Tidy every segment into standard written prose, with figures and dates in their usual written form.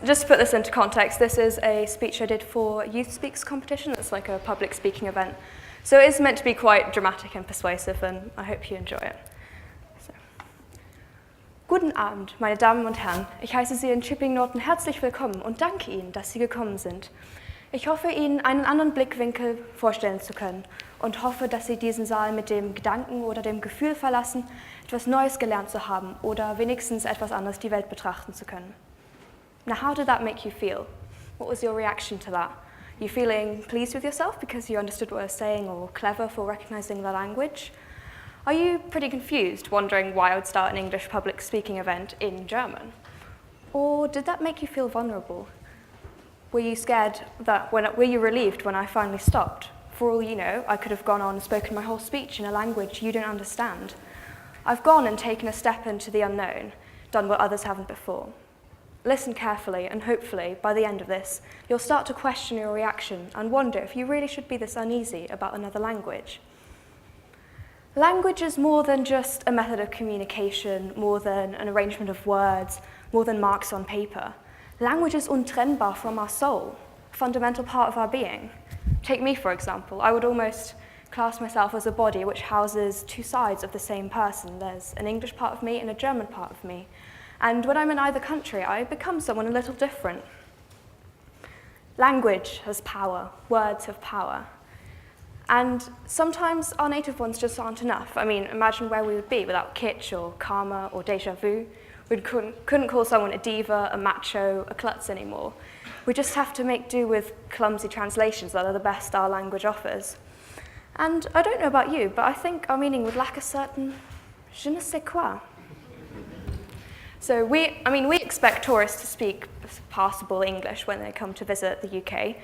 Just to put this into context, this is a speech I did for Youth Speaks competition. It's like a public speaking event. So it is meant to be quite dramatic and persuasive, and I hope you enjoy it. So. Guten Abend, meine Damen und Herren. Ich heiße Sie in Chipping-Norton herzlich willkommen und danke Ihnen, dass Sie gekommen sind. Ich hoffe, Ihnen einen anderen Blickwinkel vorstellen zu können und hoffe, dass Sie diesen Saal mit dem Gedanken oder dem Gefühl verlassen, etwas Neues gelernt zu haben oder wenigstens etwas anderes die Welt betrachten zu können. Now, how did that make you feel? What was your reaction to that? You feeling pleased with yourself because you understood what I was saying, or clever for recognizing the language? Are you pretty confused, wondering why I would start an English public speaking event in German? Or did that make you feel vulnerable? Were you scared were you relieved when I finally stopped? For all you know, I could have gone on and spoken my whole speech in a language you don't understand. I've gone and taken a step into the unknown, done what others haven't before. Listen carefully, and hopefully, by the end of this, you'll start to question your reaction and wonder if you really should be this uneasy about another language. Language is more than just a method of communication, more than an arrangement of words, more than marks on paper. Language is untrennbar from our soul, a fundamental part of our being. Take me, for example. I would almost class myself as a body which houses two sides of the same person. There's an English part of me and a German part of me. And when I'm in either country, I become someone a little different. Language has power. Words have power. And sometimes our native ones just aren't enough. I mean, imagine where we would be without kitsch or karma or déjà vu. We couldn't call someone a diva, a macho, a klutz anymore. We just have to make do with clumsy translations that are the best our language offers. And I don't know about you, but I think our meaning would lack a certain je ne sais quoi. So we expect tourists to speak passable English when they come to visit the UK.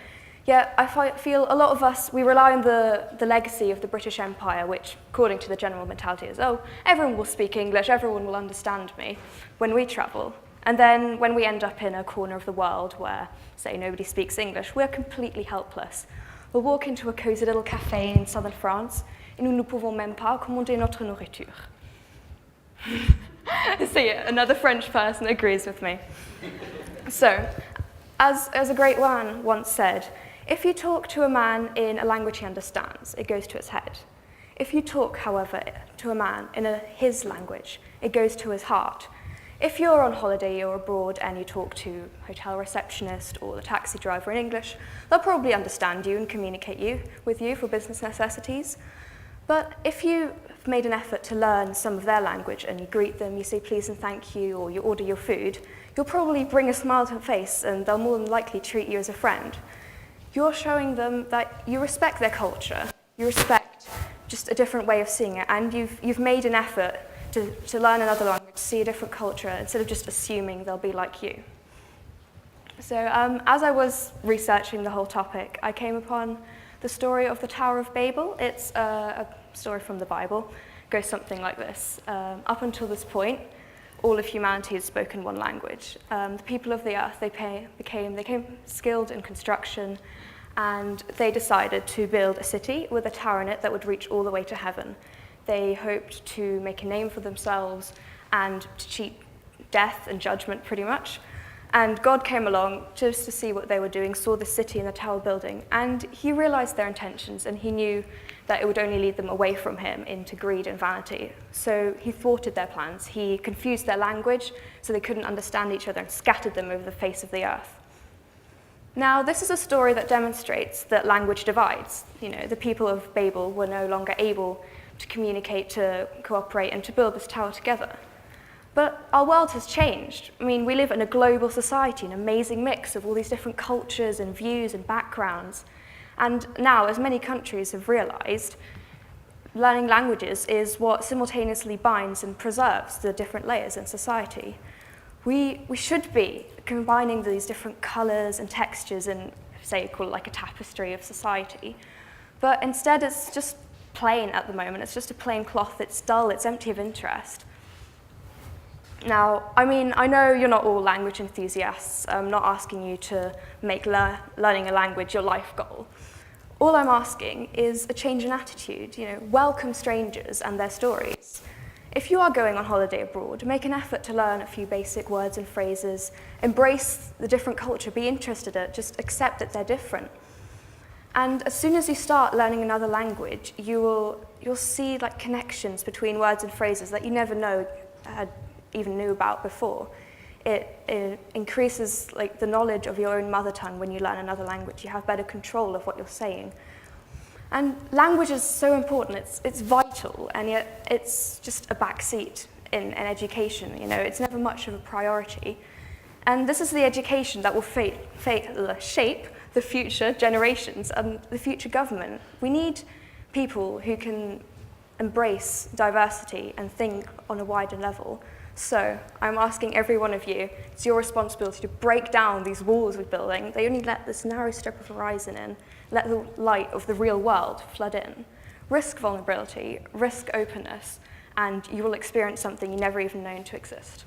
Yet I feel a lot of us, we rely on the legacy of the British Empire, which, according to the general mentality, is, oh, everyone will speak English, everyone will understand me when we travel. And then when we end up in a corner of the world where, say, nobody speaks English, we're completely helpless. We'll walk into a cozy little cafe in southern France, et nous ne pouvons même pas commander notre nourriture. See, another French person agrees with me. So, as a great one once said, if you talk to a man in a language he understands, it goes to his head. If you talk, however, to a man in his language, it goes to his heart. If you're on holiday or abroad and you talk to a hotel receptionist or the taxi driver in English, they'll probably understand you and communicate with you for business necessities. But if you've made an effort to learn some of their language and you greet them, you say please and thank you, or you order your food, you'll probably bring a smile to their face and they'll more than likely treat you as a friend. You're showing them that you respect their culture, you respect just a different way of seeing it, and you've made an effort to learn another language, to see a different culture, instead of just assuming they'll be like you. So as I was researching the whole topic, I came upon the story of the Tower of Babel. It's a story from the Bible. It goes something like this. Up until this point, all of humanity had spoken one language. The people of the earth, they became skilled in construction, and they decided to build a city with a tower in it that would reach all the way to heaven. They hoped to make a name for themselves and to cheat death and judgment, pretty much. And God came along just to see what they were doing, saw the city and the tower building, and he realized their intentions, and he knew that it would only lead them away from him into greed and vanity. So he thwarted their plans. He confused their language so they couldn't understand each other and scattered them over the face of the earth. Now, this is a story that demonstrates that language divides. You know, the people of Babel were no longer able to communicate, to cooperate, and to build this tower together. But our world has changed. I mean, we live in a global society, an amazing mix of all these different cultures and views and backgrounds. And now, as many countries have realized, learning languages is what simultaneously binds and preserves the different layers in society. We should be combining these different colors and textures and, say, call it like a tapestry of society. But instead, it's just plain at the moment. It's just a plain cloth. It's dull. It's empty of interest. Now, I mean, I know you're not all language enthusiasts. I'm not asking you to make learning a language your life goal. All I'm asking is a change in attitude. You know, welcome strangers and their stories. If you are going on holiday abroad, make an effort to learn a few basic words and phrases, embrace the different culture, be interested in it, just accept that they're different. And as soon as you start learning another language, you'll see like connections between words and phrases that you never even knew about before. It increases like the knowledge of your own mother tongue when you learn another language. You have better control of what you're saying. And language is so important, it's vital, and yet it's just a backseat in education. You know, it's never much of a priority. And this is the education that will shape the future generations and the future government. We need people who can embrace diversity and think on a wider level. So I'm asking every one of you, it's your responsibility to break down these walls we're building. They only let this narrow strip of horizon in, let the light of the real world flood in. Risk vulnerability, risk openness, and you will experience something you never even known to exist.